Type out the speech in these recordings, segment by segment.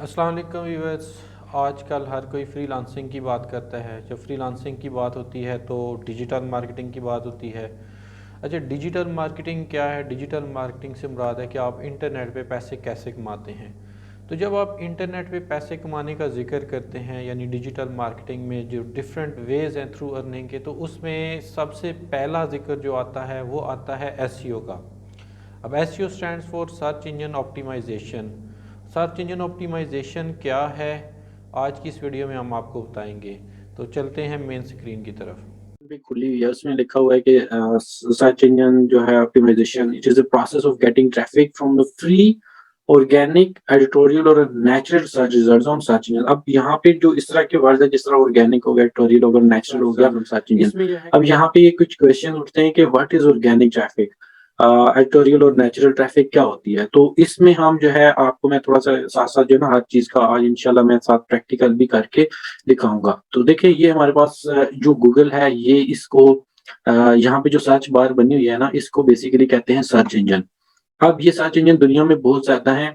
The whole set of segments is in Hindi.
अस्सलाम वालेकुम व्यूअर्स। आजकल हर कोई फ्रीलांसिंग की बात करता है। जब फ्रीलांसिंग की बात होती है तो डिजिटल मार्केटिंग की बात होती है। अच्छा, डिजिटल मार्केटिंग क्या है? डिजिटल मार्केटिंग से मुराद है कि आप इंटरनेट पे पैसे कैसे कमाते हैं। तो जब आप इंटरनेट पे पैसे कमाने का जिक्र करते हैं, यानी डिजिटल मार्केटिंग में जो डिफरेंट वेज़ हैं थ्रू अर्निंग के, तो उसमें सबसे पहला जिक्र जो आता है वो आता है एसईओ का। अब S stands for search engine optimization. Search engine optimization क्या है, आज की इस वीडियो में हम आपको बताएंगे। तो चलते हैं मेन स्क्रीन की तरफ। भी खुली हुई है, उसमें लिखा हुआ है कि सर्च इंजन जो है optimisation, it is the process of getting traffic from the free organic editorial और natural search results on search engine. अब यहाँ पे जो इस तरह के वर्ड है, जिस तरह ऑर्गेनिक हो गया, एडिटोरियल हो गया, नेचुरल हो गया, सर्च इंजन, इसमें जो है अब यहाँ पे ये कुछ क्वेश्चन उठते हैं कि what is organic traffic, editorial और नेचुरल ट्रैफिक क्या होती है। तो इसमें हम जो है आपको मैं थोड़ा सा साथ साथ जो है ना हर चीज का आज इंशाल्लाह मैं साथ प्रैक्टिकल भी करके दिखाऊंगा। तो देखिए ये हमारे पास जो गूगल है, ये इसको यहाँ पे जो सर्च बार बनी हुई है ना, इसको बेसिकली कहते हैं सर्च इंजन। अब ये सर्च इंजन दुनिया में बहुत ज्यादा है।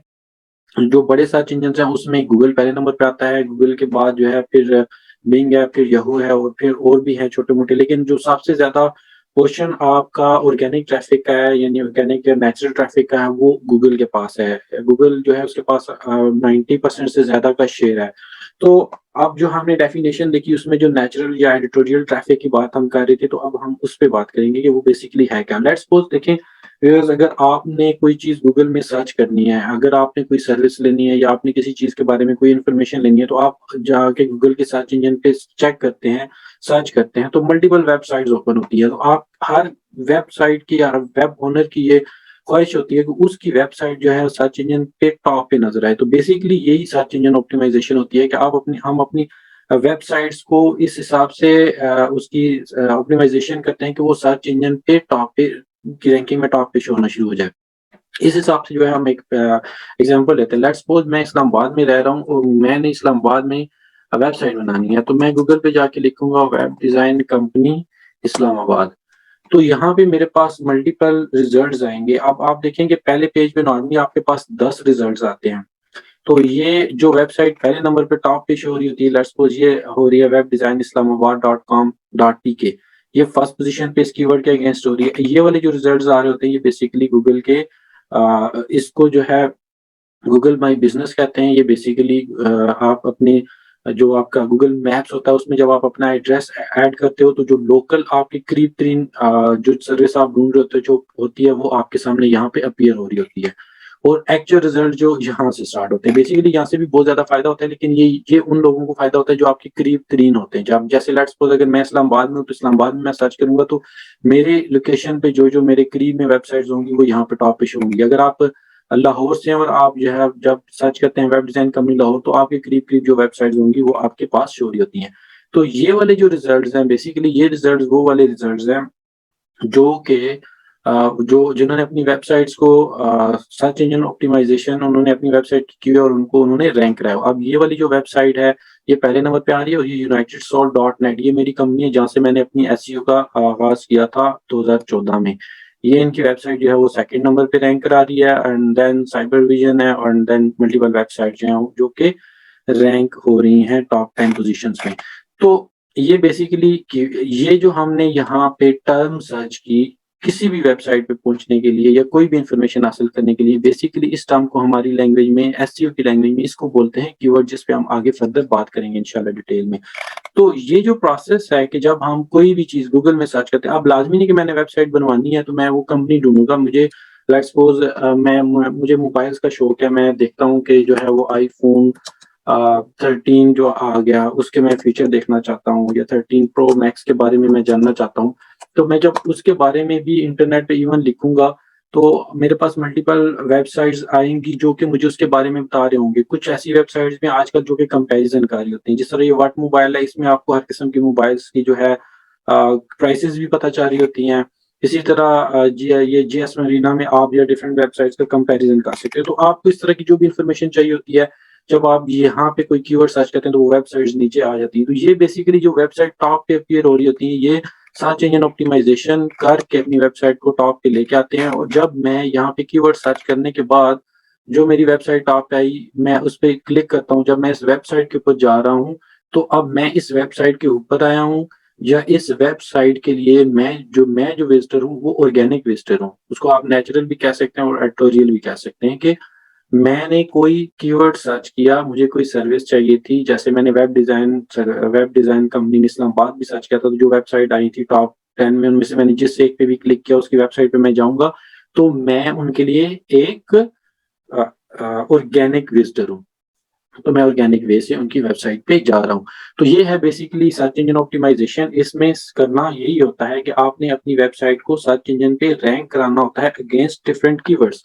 जो बड़े सर्च इंजन हैं उसमें गूगल पहले नंबर पे आता है, गूगल के बाद जो है फिर बिंग है, फिर याहू है और फिर और भी है छोटे मोटे, लेकिन जो सबसे ज्यादा पोर्शन आपका ऑर्गेनिक ट्रैफिक का है, यानी ऑर्गेनिक या नेचुरल ट्रैफिक का है, वो गूगल के पास है। गूगल जो है उसके पास 90% से ज्यादा का शेयर है। तो अब जो हमने डेफिनेशन देखी उसमें जो नेचुरल या एडिटोरियल ट्रैफिक की बात हम कर रहे थे, तो अब हम उस पर बात करेंगे कि वो बेसिकली है क्या। लेट्स सपोज देखें, व्यूअर्स, अगर आपने कोई चीज गूगल में सर्च करनी है, अगर आपने कोई सर्विस लेनी है या आपने किसी चीज के बारे में कोई इन्फॉर्मेशन लेनी है, तो आप जाके गूगल के सर्च इंजन पे चेक करते हैं, सर्च करते हैं, तो मल्टीपल वेबसाइट्स ओपन होती है। तो आप हर वेबसाइट की या वेब ओनर की ये ख्वाहिश होती है कि उसकी वेबसाइट जो है सर्च इंजन पे टॉप पे नजर आए। तो बेसिकली यही सर्च इंजन ऑप्टिमाइजेशन होती है कि आप अपनी हम अपनी वेबसाइट्स को इस हिसाब से उसकी ऑप्टिमाइजेशन करते हैं कि वो सर्च इंजन पे टॉप पे की रैंकिंग में टॉप पे शो होना शुरू हो जाए। इस हिसाब से जो है हम एक एग्जांपल लेते हैं। लेट्स सपोज मैं इस्लामाबाद में रह रहा हूँ और मैंने इस्लामाबाद में वेबसाइट बनानी है, तो मैं गूगल पे जाके लिखूंगा वेब डिजाइन कंपनी इस्लामाबाद। तो यहाँ पे मेरे पास मल्टीपल रिजल्ट्स आएंगे। अब आप देखेंगे पहले पेज पे नॉर्मली आपके पास 10 रिजल्ट्स आते हैं। तो ये जो वेबसाइट पहले नंबर पे टॉप पे शो हो रही होती है, लेट्स सपोज ये हो रही है वेब डिजाइन इस्लामाबाद .com.pk, ये फर्स्ट पोजीशन पे इस कीवर्ड के अगेंस्ट हो रही है। ये वाले जो रिजल्ट्स आ रहे होते हैं ये बेसिकली गूगल के इसको जो है गूगल माई बिजनेस कहते हैं। ये बेसिकली आप अपने जो आपका गूगल मैप्स होता है उसमें जब आप अपना एड्रेस ऐड करते हो, तो जो लोकल आपके करीब तरीन जो सर्विस आप ढूंढ रहे होते हो जो होती है, वो आपके सामने यहाँ पे अपीयर हो रही होती है। और एक्चुअल रिजल्ट जो यहाँ से स्टार्ट होते हैं, बेसिकली यहाँ से भी बहुत ज्यादा फायदा होता है, लेकिन ये उन लोगों को फायदा होता है जो आपके करीब तरीन होते हैं। जब जैसे लेट्स सपोज अगर मैं इस्लामाबाद में हूँ, तो इस्लामाबाद में मैं सर्च करूंगा तो मेरे लोकेशन पे जो जो मेरे करीब में वेबसाइट्स होंगी वो यहाँ पे टॉप पे शो होंगी। अगर आप लाहौर से हैं और आप जो है जब सर्च करते हैं वेब डिजाइन कंपनी लाहौर, तो आपके करीब करीब जो वेबसाइट्स होंगी वो आपके पास शो हो रही होती हैं। तो ये वाले जो रिजल्ट्स हैं, बेसिकली ये रिजल्ट्स वो वाले रिजल्ट्स हैं जो कि जो जिन्होंने अपनी वेबसाइट्स को सर्च इंजन ऑप्टिमाइजेशन उन्होंने अपनी वेबसाइट की है और उनको उन्होंने रैंक कराया। अब ये वाली जो वेबसाइट है ये पहले नंबर पे आ रही है और ये यूनाइटेड सोल डॉट नेट, ये मेरी कंपनी है जहाँ से मैंने अपनी एसईओ का आगाज किया था 2014 में। ये इनकी वेबसाइट जो है वो सेकंड नंबर पे रैंक करा रही है, एंड देन साइबर विजन है, एंड देन मल्टीपल वेबसाइट जो है जो कि रैंक हो रही हैं टॉप 10 पोजीशंस में। तो ये बेसिकली ये जो हमने यहाँ पे टर्म सर्च की किसी भी वेबसाइट पे पहुंचने के लिए या कोई भी इंफॉर्मेशन हासिल करने के लिए, बेसिकली इस टर्म को हमारी लैंग्वेज में एसईओ की लैंग्वेज में इसको बोलते हैं कीवर्ड, जिस पे हम आगे फर्दर बात करेंगे इंशाल्लाह डिटेल में। तो ये जो प्रोसेस है कि जब हम कोई भी चीज गूगल में सर्च करते हैं, अब लाजमी नहीं कि मैंने वेबसाइट बनवानी है तो मैं वो कंपनी ढूंढूंगा। मुझे लेट्स सपोज मैं मुझे मोबाइल्स का शौक है, मैं देखता हूँ कि जो है वो आईफोन 13 जो आ गया उसके मैं फीचर देखना चाहता हूँ, या 13 प्रो मैक्स के बारे में मैं जानना चाहता हूँ। तो मैं जब उसके बारे में भी इंटरनेट पे इवन लिखूंगा, तो मेरे पास मल्टीपल वेबसाइट्स आएंगी जो कि मुझे उसके बारे में बता रहे होंगे। कुछ ऐसी वेबसाइट्स में आजकल जो कि कंपैरिजन कर रही होती हैं, जिस तरह ये व्हाट मोबाइल है, इसमें आपको हर किस्म की मोबाइल्स की जो है प्राइसेस भी पता चल रही होती हैं। इसी तरह ये जीएस मरीना में आप या डिफरेंट वेबसाइट्स का कंपैरिजन कर सकते हो। तो आपको इस तरह की जो भी इंफॉर्मेशन चाहिए होती है, जब आप यहाँ पे कोई कीवर्ड सर्च करते हैं तो वो वेबसाइट्स नीचे आ जाती है। तो ये बेसिकली जो वेबसाइट टॉप पे अपीयर हो रही होती है, ये सर्च इंजन ऑप्टिमाइजेशन करके अपनी वेबसाइट को टॉप पे लेके आते हैं। और जब मैं यहाँ पे कीवर्ड सर्च करने के बाद जो मेरी वेबसाइट टॉप पे आई, मैं उस पे क्लिक करता हूँ, जब मैं इस वेबसाइट के ऊपर जा रहा हूँ, तो अब मैं इस वेबसाइट के ऊपर आया हूँ या इस वेबसाइट के लिए मैं जो विज़िटर हूँ, वो ऑर्गेनिक विज़िटर हूँ। उसको आप नेचुरल भी कह सकते हैं और एडिटोरियल भी कह सकते हैं कि मैंने कोई कीवर्ड सर्च किया, मुझे कोई सर्विस चाहिए थी, जैसे मैंने वेब डिज़ाइन कंपनी इन इस्लामाबाद भी सर्च किया था, तो जो वेबसाइट आई थी टॉप 10 में, उनमें से मैंने जिस एक पे भी क्लिक किया, उसकी वेबसाइट पे मैं जाऊँगा, तो मैं उनके लिए एक अ ऑर्गेनिक विज़िटर हूँ। तो मैं ऑर्गेनिक वे से उनकी वेबसाइट पे जा रहा हूँ। तो ये है बेसिकली सर्च इंजन ऑप्टिमाइज़ेशन। इसमें स करना यही होता है कि आपने अपनी वेबसाइट को सर्च इंजन पे रैंक कराना होता है अगेंस्ट डिफरेंट कीवर्ड्स।